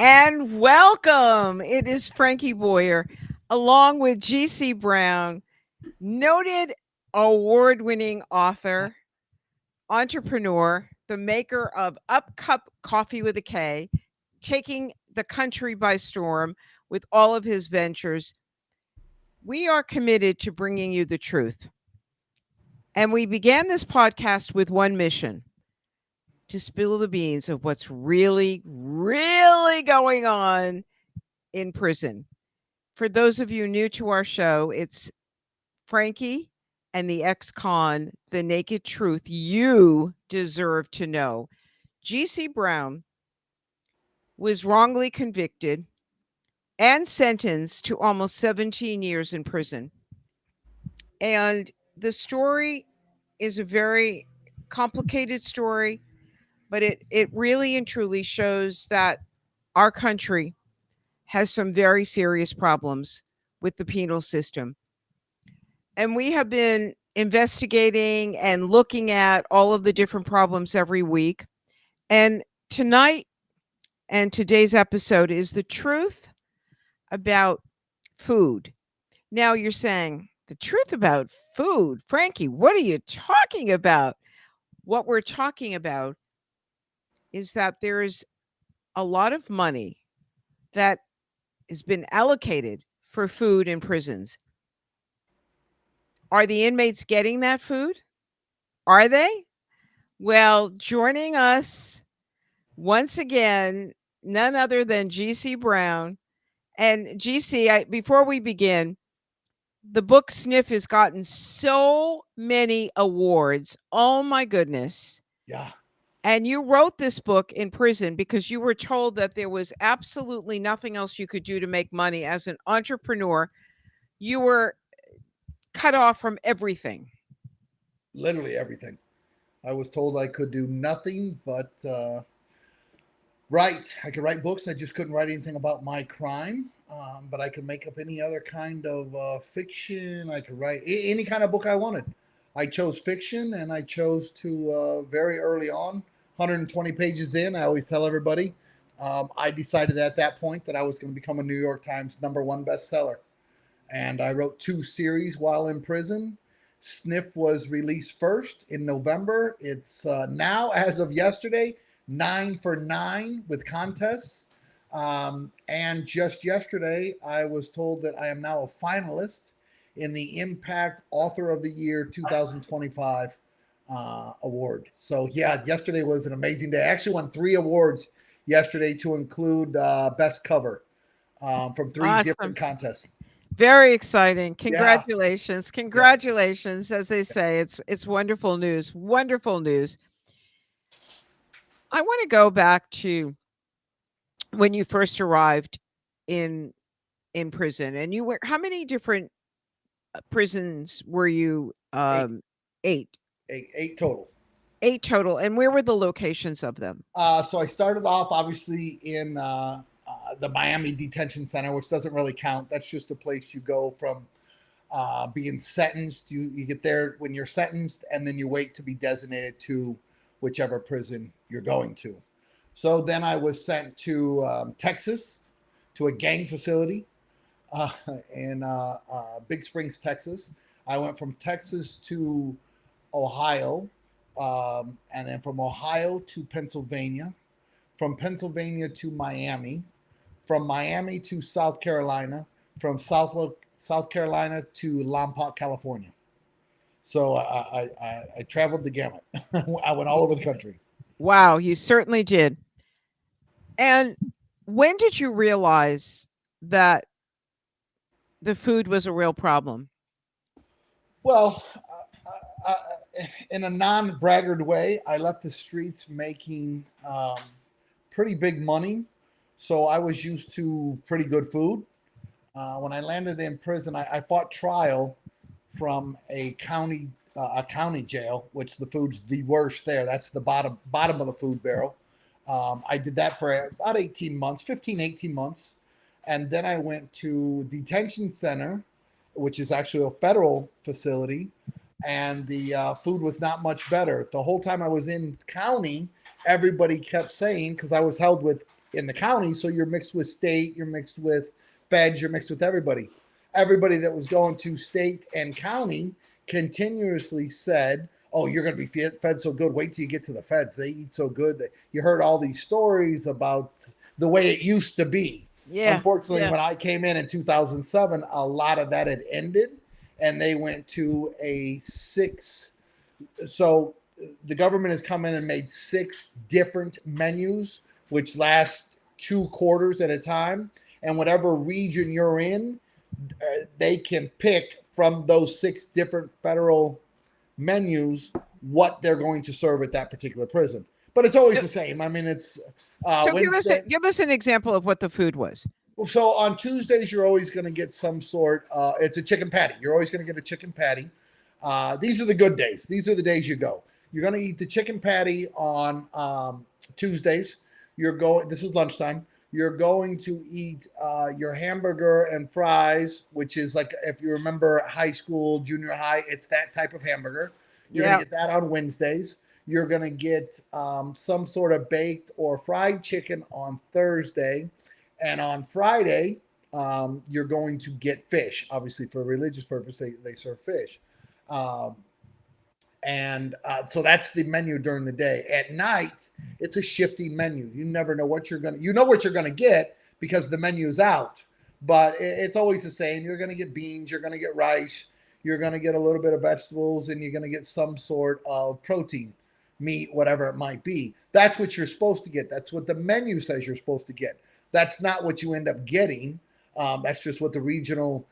And welcome. It is Frankie Boyer, along with GC Brown, noted award winning author, entrepreneur, the maker of Up Cup Coffee with a K, taking the country by storm with all of his ventures. We are committed to bringing you the truth. And we began this podcast with one mission to spill the beans of what's really going on in prison. For those of you new to our show, it's Frankie and the ex-con, the naked truth you deserve to know. GC Brown was wrongly convicted and sentenced to almost 17 years in prison. And the story is a very complicated story, but it really and truly shows that our country has some very serious problems with the penal system. And we have been investigating and looking at all of the different problems every week. And tonight and today's episode is the truth about food. Now you're saying, the truth about food? Frankie, what are you talking about? What we're talking about is that there is a lot of money that has been allocated for food in prisons. Are the inmates getting that food? Are they? Well, joining us once again, none other than GC Brown. And GC, before we begin, the book Sniff has gotten so many awards. Oh my goodness. Yeah. And you wrote this book in prison because you were told that there was absolutely nothing else you could do to make money as an entrepreneur. You were cut off from everything. Literally everything. I was told I could do nothing but write. I could write books. I just couldn't write anything about my crime. But I could make up any other kind of fiction. I could write any kind of book I wanted. I chose fiction, and I chose to very early on, 120 pages in. I always tell everybody, I decided at that point that I was going to become a New York Times #1 bestseller. And I wrote 2 series while in prison. Sniff was released first in November. It's now, as of yesterday, 9 for 9 with contests. And just yesterday, I was told that I am now a finalist in the Impact Author of the Year 2025 award. So, yeah, yesterday was an amazing day. I actually won 3 awards yesterday, to include Best Cover from 3 different Awesome. contests. Very exciting. Yeah, Congratulations. yeah. Congratulations, as they say. It's wonderful news. Wonderful news. I want to go back to when you first arrived in in prison, and you were, how many different prisons were you? Eight, 8. eight total. 8 total. And where were the locations of them? So I started off obviously in the Miami Detention Center, which doesn't really count. That's just a place you go from being sentenced. You get there when you're sentenced, and then you wait to be designated to whichever prison you're going to. So then I was sent to Texas, to a gang facility uh, in Big Springs, Texas. I went from Texas to Ohio, and then from Ohio to Pennsylvania, from Pennsylvania to Miami, from Miami to South Carolina, from South Carolina to Lompoc, California. So I traveled the gamut. I went all over the country. Wow, you certainly did. And when did you realize that the food was a real problem? Well, in a non-braggart way, I left the streets making pretty big money, so I was used to pretty good food. When I landed in prison, I fought trial from a county jail, which the food's the worst there. That's the bottom of the food barrel. I did that for about 18 months, 15, 18 months. And then I went to detention center, which is actually a federal facility, and the food was not much better. The whole time I was in county, everybody kept saying, because I was held with in the county. So you're mixed with state, you're mixed with feds, you're mixed with everybody. Everybody that was going to state and county continuously said, "Oh, you're going to be fed so good. Wait till you get to the feds. They eat so good." That you heard all these stories about the way it used to be. Yeah. Unfortunately, Yeah. when I came in 2007, a lot of that had ended, and they went to a six. So the government has come in and made six different menus, which last 2 quarters at a time. And whatever region you're in, they can pick from those six different federal menus what they're going to serve at that particular prison. But it's always So the same. I mean, it's so Wednesday. give us an example of what the food was. So on Tuesdays, you're always going to get some sort. It's a chicken patty. You're always going to get a chicken patty. These are the good days. These are the days you go. You're going to eat the chicken patty on Tuesdays. You're going. This is lunchtime. You're going to eat your hamburger and fries, which is like if you remember high school, junior high, it's that type of hamburger. You're going Yeah. to get that on Wednesdays. You're going to get some sort of baked or fried chicken on Thursday. And on Friday, you're going to get fish. Obviously, for religious purpose, they serve fish. Um, and so that's the menu during the day. At night, it's a shifty menu. You never know what you're gonna. You know what you're gonna get because the menu's out, but it's always the same. You're gonna get beans. You're gonna get rice. You're gonna get a little bit of vegetables, and you're gonna get some sort of protein, meat, whatever it might be. That's what you're supposed to get. That's what the menu says you're supposed to get. That's not what you end up getting. That's just what the regional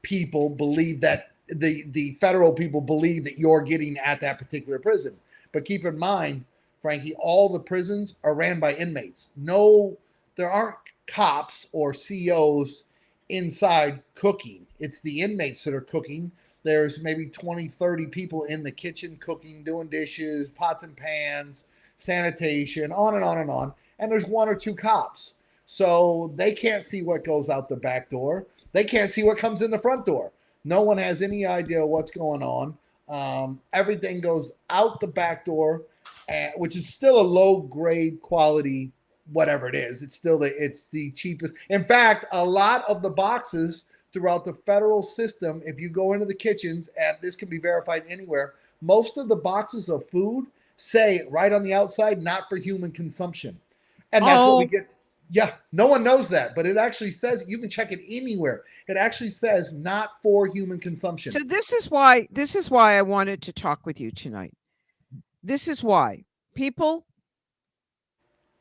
people believe that the federal people believe that you're getting at that particular prison. But keep in mind, Frankie, all the prisons are ran by inmates. No, there aren't cops or COs inside cooking. It's the inmates that are cooking. There's maybe 20, 30 people in the kitchen cooking, doing dishes, pots and pans, sanitation, on and on and on. And there's one or two cops. So they can't see what goes out the back door. They can't see what comes in the front door. No one has any idea what's going on. Everything goes out the back door, which is still a low grade quality, whatever it is. It's the cheapest. In fact, a lot of the boxes throughout the federal system, if you go into the kitchens, and this can be verified anywhere, most of the boxes of food say right on the outside, not for human consumption. And that's what we Oh, get. Yeah, no one knows that, but it actually says you can check it anywhere. It actually says not for human so consumption. this is why I wanted to talk with you tonight. This is why people,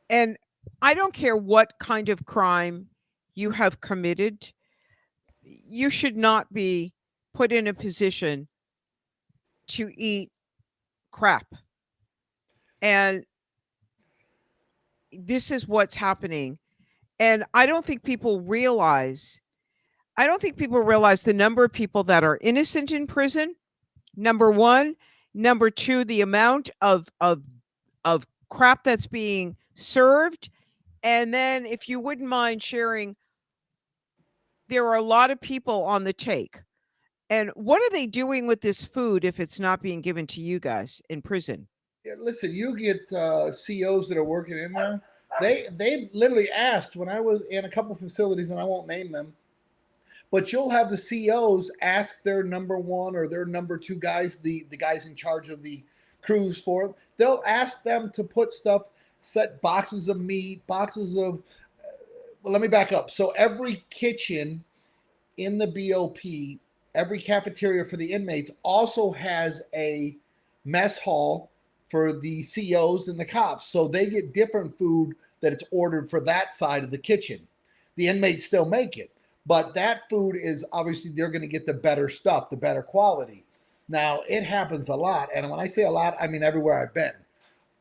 and I don't care what kind of crime you have committed, you should not be put in a position to eat crap. And this is what's happening. And I don't think people realize the number of people that are innocent in prison. Number 1, number 2, the amount of crap that's being served. And then if you wouldn't mind sharing, there are a lot of people on the take. And what are they doing with this food if it's not being given to you guys in prison? Yeah, listen, you get COs that are working in there. They literally asked when I was in a couple facilities, and I won't name them, but you'll have the COs ask their number one or their number two guys, the guys in charge of the crews for them. They'll ask them to put stuff, set boxes of meat, boxes of. Well, let me back up. So every kitchen in the BOP, every cafeteria for the inmates also has a mess hall for the COs and the cops. So they get different food that it's ordered for that side of the kitchen. The inmates still make it, but that food is obviously they're going to get the better stuff, the better quality. Now, it happens a lot. And when I say a lot, I mean everywhere I've been.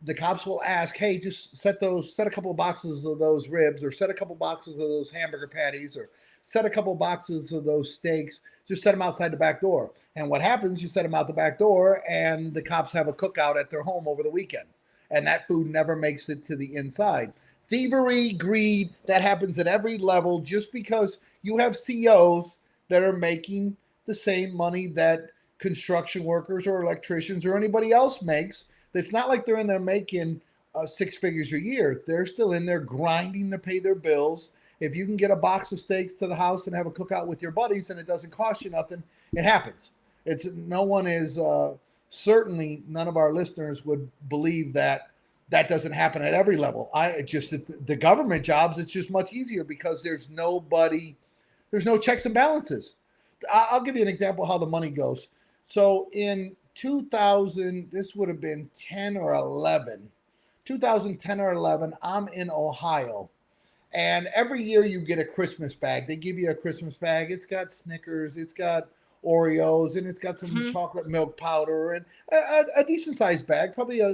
The cops will ask, "Hey, just set a couple of boxes of those ribs, or set a couple boxes of those hamburger patties, or set a couple of boxes of those steaks. Just set them outside the back door." And what happens? You set them out the back door, and the cops have a cookout at their home over the weekend, and that food never makes it to the inside. Thievery, greed, that happens at every level. Just because you have COs that are making the same money that construction workers or electricians or anybody else makes, it's not like they're in there making six figures a year. They're still in there grinding to pay their bills. If you can get a box of steaks to the house and have a cookout with your buddies and it doesn't cost you nothing, it happens. It's no one is certainly none of our listeners would believe that that doesn't happen at every level. I just the government jobs, it's just much easier because there's no checks and balances. I'll give you an example of how the money goes. So in 2000, this would have been 10 or 11, 2010 or 11, I'm in Ohio. And every year you get a Christmas bag. They give you a Christmas bag. It's got Snickers, it's got Oreos, and it's got some Mhm. chocolate milk powder and a decent sized bag, probably a,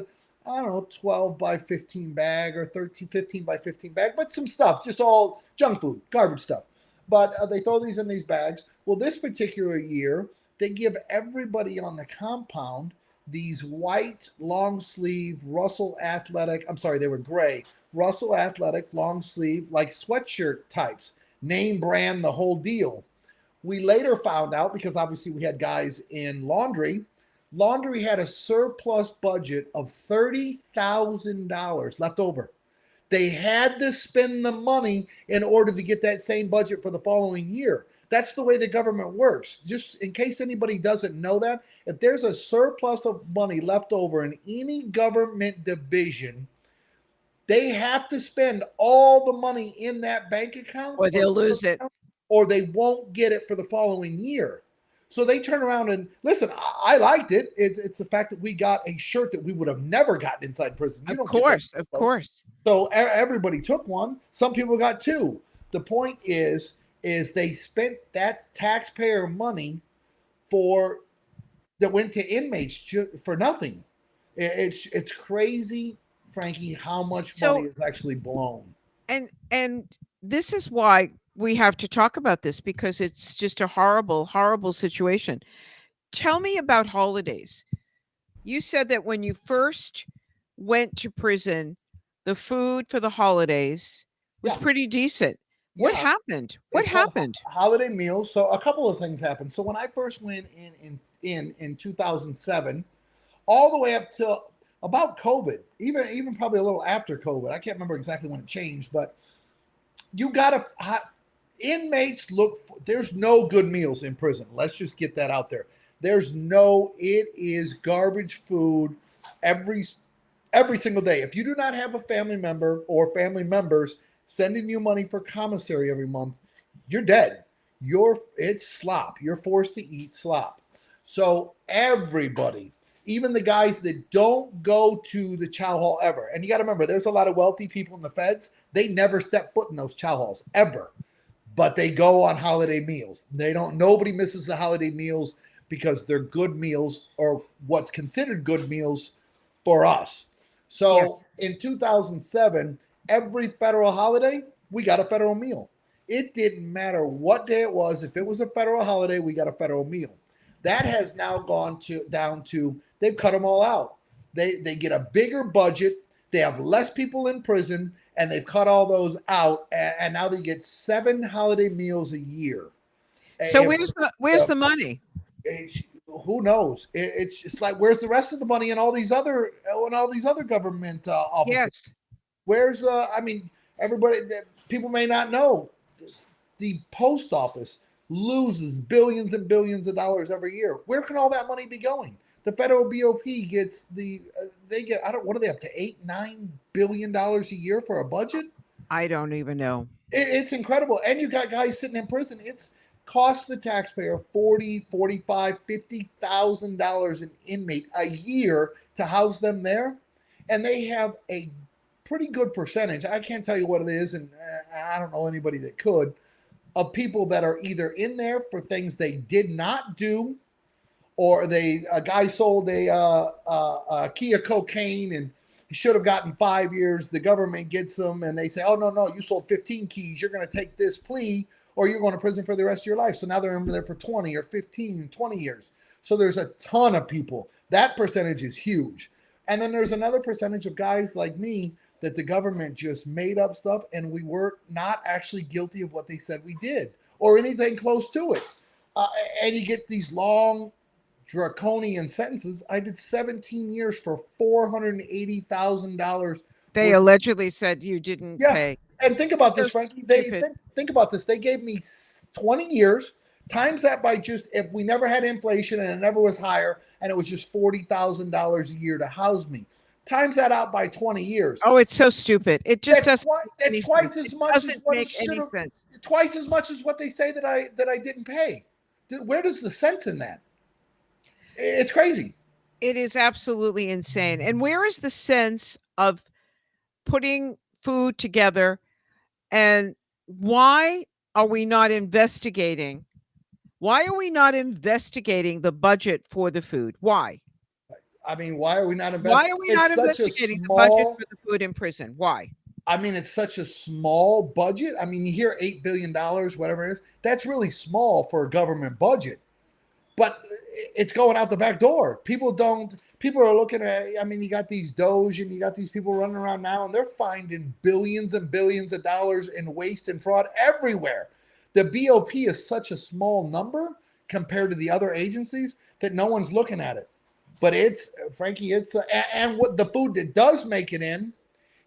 I don't know, 12 by 15 bag or 13, 15 by 15 bag, but some stuff, just all junk food, garbage stuff. But they throw these in these bags. Well, this particular year, they give everybody on the compound these white long sleeve Russell Athletic. I'm sorry, they were gray Russell Athletic long sleeve, like sweatshirt types, name brand, the whole deal. We later found out because obviously we had guys in laundry. Laundry had a surplus budget of $30,000 left over. They had to spend the money in order to get that same budget for the following year. That's the way the government works. Just in case anybody doesn't know that, if there's a surplus of money left over in any government division, they have to spend all the money in that bank account Or they'll lose it. or they won't get it for the following year. So they turn around and listen. I liked it. It's the fact that we got a shirt that we would have never gotten inside prison. You Of don't get that. course, of course. So everybody took one. Some people got two. The point is they spent that taxpayer money for that went to inmates for nothing. It's crazy, Frankie, how much money So is actually blown. and this is why we have to talk about this because it's just a horrible, horrible situation. Tell me about holidays. You said that when you first went to prison, the food for the holidays was Yeah, pretty decent. What yeah. happened? What It's called happened? holiday meals. So a couple of things happened. So when I first went in 2007, all the way up to about COVID, even probably a little after COVID. I can't remember exactly when it changed, but you got to inmates look. There's no good meals in prison. Let's just get that out there. There's no. It is garbage food every every single day. If you do not have a family member or family members sending you money for commissary every month, you're dead. It's slop. You're forced to eat slop. So everybody, even the guys that don't go to the chow hall ever, and you got to remember, there's a lot of wealthy people in the feds. They never step foot in those chow halls ever, but they go on holiday meals. They don't. Nobody misses the holiday meals because they're good meals or what's considered good meals for us. Yes. So in 2007, every federal holiday, we got a federal meal. It didn't matter what day it was. If it was a federal holiday, we got a federal meal. That has now gone to down to they've cut them all out. They get a bigger budget. They have less people in prison, and they've cut all those out. And now they get 7 holiday meals a year. So And where's the money? who knows? It's just like where's the rest of the money in all these other government offices? Yes. Where's I mean, everybody, people may not know, the post office loses billions and billions of dollars every year. Where can all that money be going? The federal BOP gets they get, I don't, what are they up to, 8-9 billion dollars a year for a budget? I don't even know. It's incredible. And you got guys sitting in prison. It's costs the taxpayer 40, 45, $50,000 an inmate a year to house them there. And they have a pretty good percentage. I can't tell you what it is, and I don't know anybody that could, of people that are either in there for things they did not do, or a guy sold a key of cocaine and he should have gotten 5 years. The government gets them and they say, oh, no, you sold 15 keys. You're going to take this plea or you're going to prison for the rest of your life. So now they're in there for 20 or 15, 20 years. So there's a ton of people. That percentage is huge. And then there's another percentage of guys like me that the government just made up stuff and we were not actually guilty of what they said we did or anything close to it. And you get these long draconian sentences. I did 17 years for $480,000 They worth. allegedly said you didn't Yeah, pay. and think about So this, Frankie. They stupid. think about this. They gave me 20 years times that by just if we never had inflation and it never was higher, and it was just $40,000 a year to house me. Times that out by 20 years. Oh, it's so stupid. It just doesn't make That's any sense. twice as It much as doesn't what it make should any have. sense. Twice as much as what they say that I didn't pay. Where does the sense in that? It's crazy. It is absolutely insane. And where is the sense of putting food together, and why are we not investigating? Why are we not investigating the budget for the food? Why? I mean, why are we not Why investing? are we not It's such a investigating the budget for small. the food in prison? Why? I mean, it's such a small budget. I mean, you hear $8 billion, whatever it is. That's really small for a government budget, but it's going out the back door. People don't. People are looking at. I mean, you got these Doge and you got these people running around now, and they're finding billions and billions of dollars in waste and fraud everywhere. The BOP is such a small number compared to the other agencies that no one's looking at it. But it's Frankie. It's and what the food that does make it in,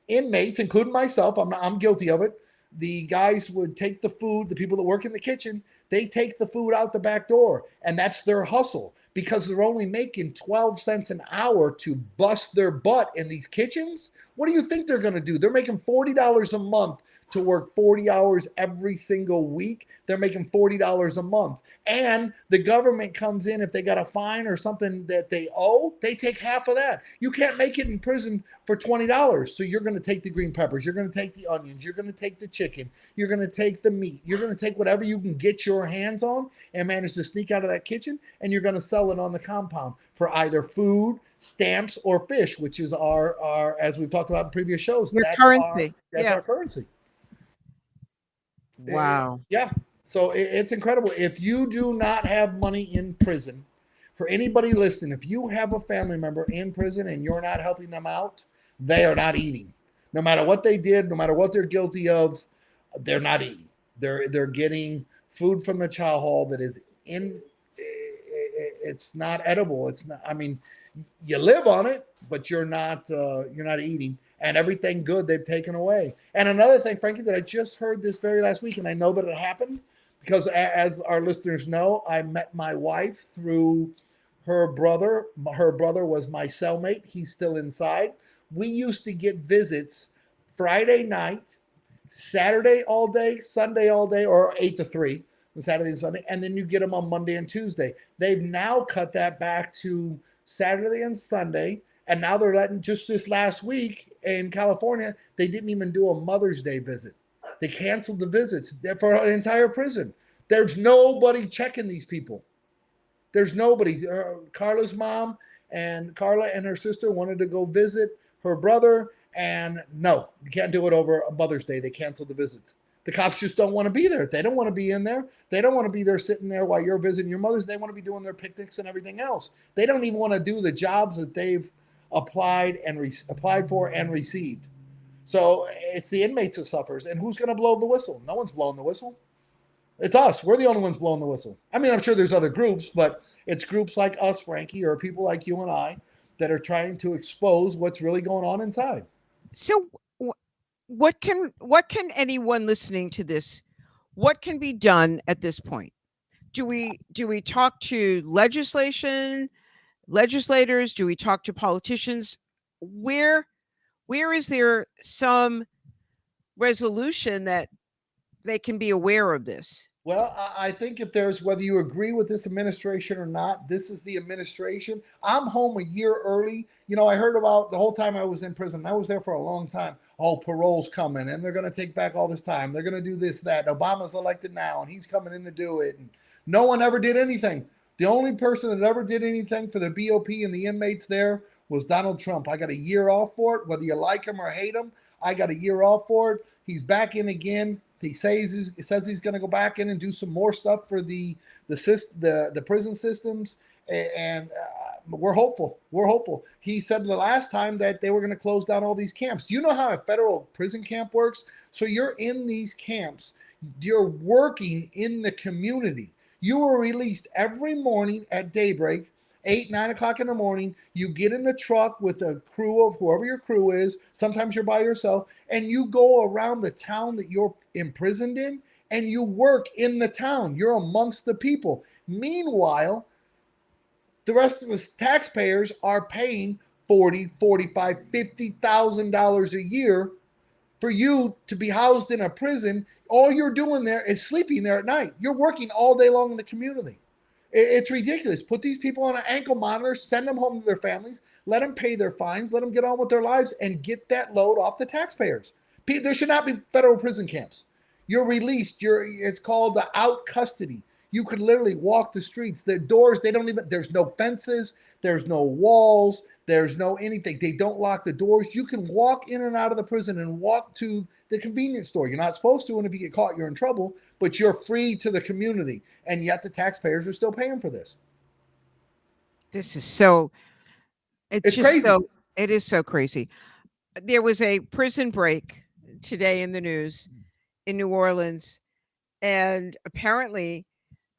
inmates, including myself, I'm guilty of it. The guys would take the food, the people that work in the kitchen, they take the food out the back door, and that's their hustle because they're only making 12 cents an hour to bust their butt in these kitchens. What do you think they're going to do? They're making $40 a month to work 40 hours every single week. They're making $40 a month. And the government comes in if they got a fine or something that they owe, they take half of that. You can't make it in prison for $20. So you're going to take the green peppers, you're going to take the onions, you're going to take the chicken, you're going to take the meat, you're going to take whatever you can get your hands on and manage to sneak out of that kitchen, and you're going to sell it on the compound for either food, stamps, or fish, which is our as we've talked about in previous shows, Your currency. that's Yeah. our currency. Wow. Yeah. So it's incredible. If you do not have money in prison, for anybody listening, if you have a family member in prison and you're not helping them out, they are not eating. No matter what they did, no matter what they're guilty of, they're not eating. They're getting food from the chow hall that is in. It's not edible. It's not. I mean, you live on it, but you're not eating. And everything good they've taken away. And another thing, Frankie, that I just heard this very last week, and I know that it happened because, as our listeners know, I met my wife through her brother. Her brother was my cellmate. He's still inside. We used to get visits Friday night, Saturday all day, Sunday all day, or 8 to 3 on Saturday and Sunday, and then you get them on Monday and Tuesday. They've now cut that back to Saturday and Sunday, and now they're letting, just this last week in California, they didn't even do a Mother's Day visit. They canceled the visits for an entire prison. There's nobody checking these people. There's nobody. Carla's mom and Carla and her sister wanted to go visit her brother, and no, you can't do it over a Mother's Day. They canceled the visits. The cops just don't want to be there. They don't want to be in there. They don't want to be there sitting there while you're visiting your mothers. They want to be doing their picnics and everything else. They don't even want to do the jobs that they've applied for and received. So it's the inmates that suffers. And who's going to blow the whistle? No one's blowing the whistle. It's us. We're the only ones blowing the whistle. I mean, I'm sure there's other groups, but it's groups like us, Frankie, or people like you and I that are trying to expose what's really going on inside. So what can anyone listening to this, what can be done at this point? Do we talk to legislators? Do we talk to politicians? Where where is there some resolution that they can be aware of this? Well, I think if there's, whether you agree with this administration or not, this is the administration. I'm home a year early. You know, I heard about the whole time I was in prison. I was there for a long time. Oh, parole's coming and they're going to take back all this time. They're going to do this, that. Obama's elected now and he's coming in to do it. And no one ever did anything. The only person that ever did anything for the BOP and the inmates there was Donald Trump. I got a year off for it. Whether you like him or hate him, I got a year off for it. He's back in again. He says he's going to go back in and do some more stuff for the prison systems, and we're hopeful. We're hopeful. He said the last time that they were going to close down all these camps. Do you know how a federal prison camp works? So you're in these camps. You're working in the community. You were released every morning at daybreak, 8, 9 o'clock in the morning. You get in the truck with a crew of whoever your crew is. Sometimes you're by yourself, and you go around the town that you're imprisoned in, and you work in the town. You're amongst the people. Meanwhile, the rest of us taxpayers are paying 40, 45, $50,000 a year for you to be housed in a prison. All you're doing there is sleeping there at night. You're working all day long in the community. It's ridiculous. Put these people on an ankle monitor, send them home to their families, let them pay their fines, let them get on with their lives, and get that load off the taxpayers. There should not be federal prison camps. You're released. It's called the out custody. You could literally walk the streets. The doors, they don't even, there's no fences, there's no walls, there's no anything. They don't lock the doors. You can walk in and out of the prison and walk to the convenience store. You're not supposed to, and if you get caught, you're in trouble, but you're free to the community. And yet the taxpayers are still paying for this. This is so, it's It's just crazy. so, it is so crazy. There was a prison break today in the news in New Orleans, and apparently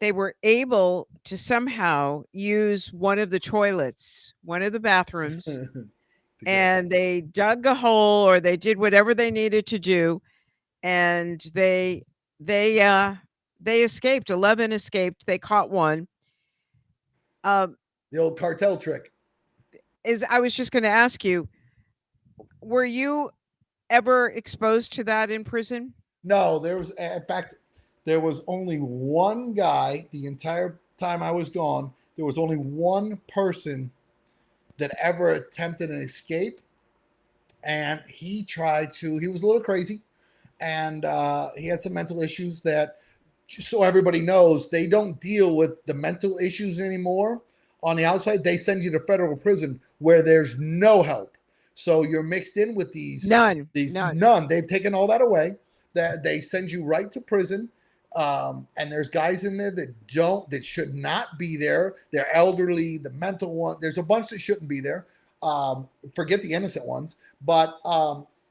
they were able to somehow use one of the toilets, one of the bathrooms, and they dug a hole or they did whatever they needed to do, and they uh they escaped. 11 escaped. They caught one. Um The old cartel trick. is I was just going to ask you, were you ever exposed to that in prison? No, there was, in fact, there was only one guy the entire time I was gone. There was only one person that ever attempted an escape, and he was a little crazy, and he had some mental issues that, just so everybody knows, they don't deal with the mental issues anymore on the outside. They send you to federal prison where there's no help. So you're mixed in with None. these None. none. They've taken all that away. That they send you right to prison. And there's guys in there that should not be there. They're elderly, the mental one. There's a bunch that shouldn't be there. Forget the innocent ones, but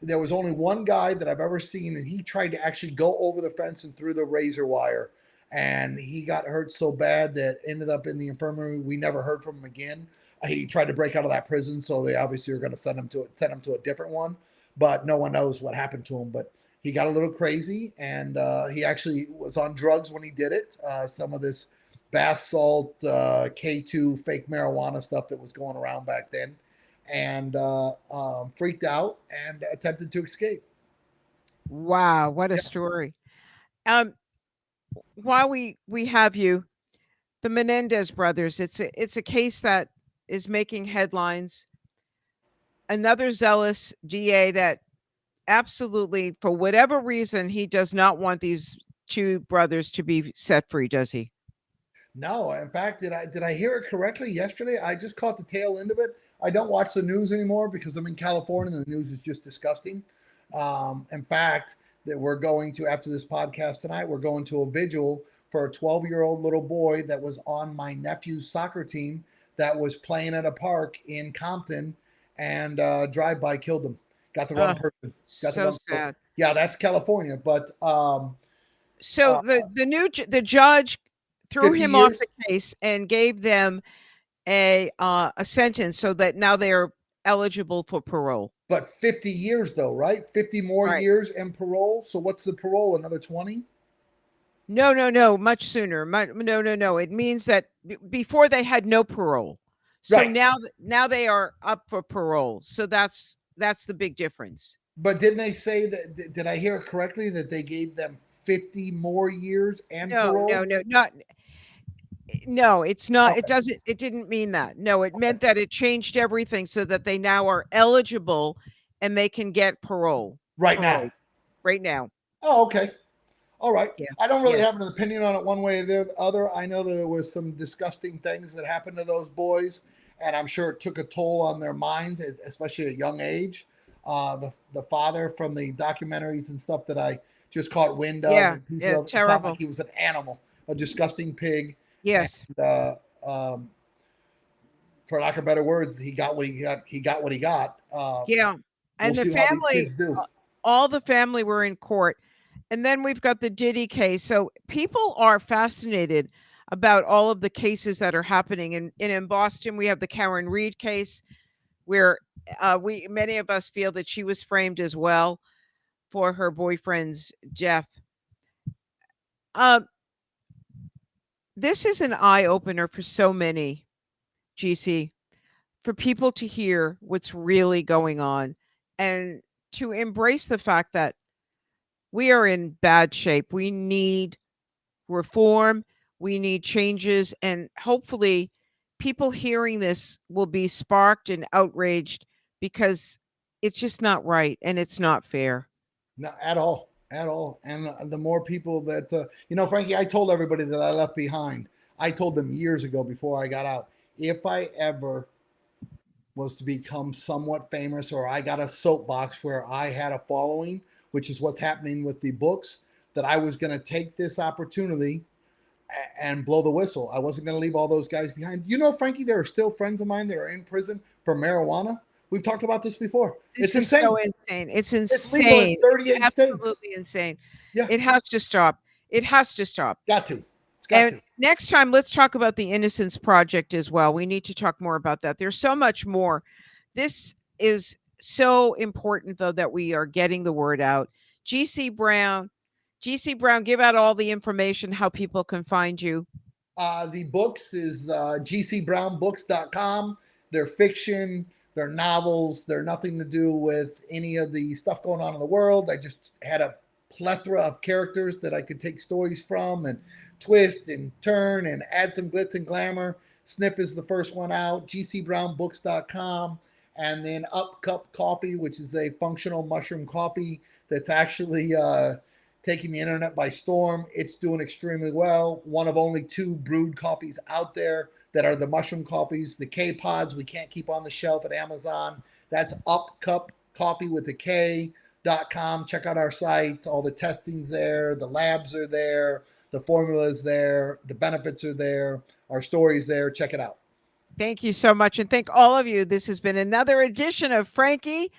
there was only one guy that I've ever seen, and he tried to actually go over the fence and through the razor wire, and he got hurt so bad that ended up in the infirmary. We never heard from him again. He tried to break out of that prison, so they obviously are going to send him to a different one, but no one knows what happened to him. But he got a little crazy, and he actually was on drugs when he did it. Some of this bath salt, K2 fake marijuana stuff that was going around back then, and freaked out and attempted to escape. Wow, what a Yeah. story. Um while we have you, the Menendez brothers, it's a case that is making headlines. Another zealous DA that absolutely, for whatever reason, he does not want these two brothers to be set free, does he? No, in fact, did I hear it correctly yesterday? I just caught the tail end of it. I don't watch the news anymore because I'm in California and the news is just disgusting. In fact, that we're going to, after this podcast tonight, we're going to a vigil for a 12-year-old little boy that was on my nephew's soccer team that was playing at a park in Compton, and drive-by killed him. Got the wrong Oh, person. Got the so wrong. sad. Yeah, that's California, but So uh, the judge threw 50 him off years. the case and gave them a sentence so that now they're eligible for parole. But 50 years though, right? 50 more Right. years and parole. So what's the parole? Another 20? No, no, no, much sooner. No, no, no. It means that before they had no parole. So Right. now they are up for parole. So that's the big difference. But didn't they say that, did I hear it correctly, that they gave them 50 more years and No, no, parole? no, not no, it's not. Okay. It didn't mean that. No, it meant that it changed everything so that they now are eligible and they can get parole. Right now. Parole right now. Oh, okay. All right. Yeah. I don't really Yeah. have an opinion on it one way or the other. I know that there was some disgusting things that happened to those boys, and I'm sure it took a toll on their minds, especially at a young age. The father from the documentaries and stuff that I just caught wind of, Yeah. and pieces Yeah. of it sounded like Terrible. he was an animal, a disgusting pig, and Yes. for lack of better words, he got what he got. He got what he got. Yeah. We'll And the see how these family, kids do. all the family were in court. And then we've got the Diddy case. So people are fascinated about all of the cases that are happening. And in Boston, we have the Karen Reed case where we many of us feel that she was framed as well for her boyfriend's death. Uh, this is an eye opener for so many, GC, for people to hear what's really going on and to embrace the fact that we are in bad shape. We need reform, we need changes, and hopefully people hearing this will be sparked and outraged because it's just not right and it's not fair. Not at all, at all. And the more people that Frankie, I told everybody that I left behind. I told them years ago before I got out, if I ever was to become somewhat famous or I got a soapbox where I had a following, which is what's happening with the books, that I was going to take this opportunity and blow the whistle. I wasn't going to leave all those guys behind. Frankie, there are still friends of mine that are in prison for marijuana. We've talked about this before. This It's is so insane. insane. It's It's legal in insane. It's 38 states. absolutely insane. Yeah, It has to stop. It has to stop. got to. It's got And to. next time, let's talk about the Innocence Project as well. We need to talk more about that. There's so much more. This is so important, though, that we are getting the word out. GC Brown, GC Brown, give out all the information how people can find you. The books is gcbrownbooks.com. They're fiction, they're novels, they're nothing to do with any of the stuff going on in the world. I just had a plethora of characters that I could take stories from and twist and turn and add some glitz and glamour. Sniff is the first one out, gcbrownbooks.com. And then Up Cup Coffee, which is a functional mushroom coffee that's actually taking the internet by storm. It's doing extremely well. One of only two brewed coffees out there that are the mushroom coffees. The K pods we can't keep on the shelf at Amazon. That's Up Cup Coffee with the K.com. Check out our site. All the testing's there. The labs are there. The formula's there. The benefits are there. Our story's there. Check it out. Thank you so much. And thank all of you. This has been another edition of Frankie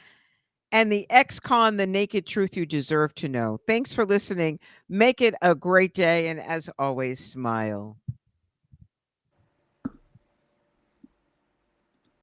and the ex-con, the naked truth you deserve to know. Thanks for listening. Make it a great day. And as always, smile.